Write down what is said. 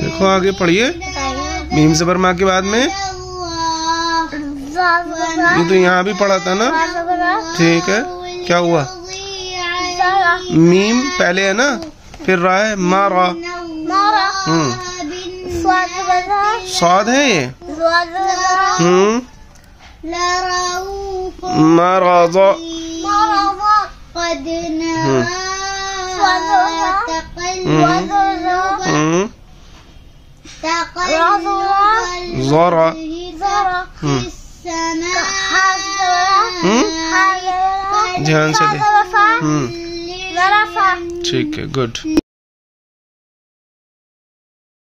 देखो आगे पढ़िए। मीम ज़बर मा के बाद में ये तो यहाँ भी पढ़ा था ना। ठीक है, क्या हुआ? मीम पहले है ना, फिर रा है, मारा। स्वाद है ये। मराज़ा। ज़रा। ध्यान से दे। ठीक है, गुड।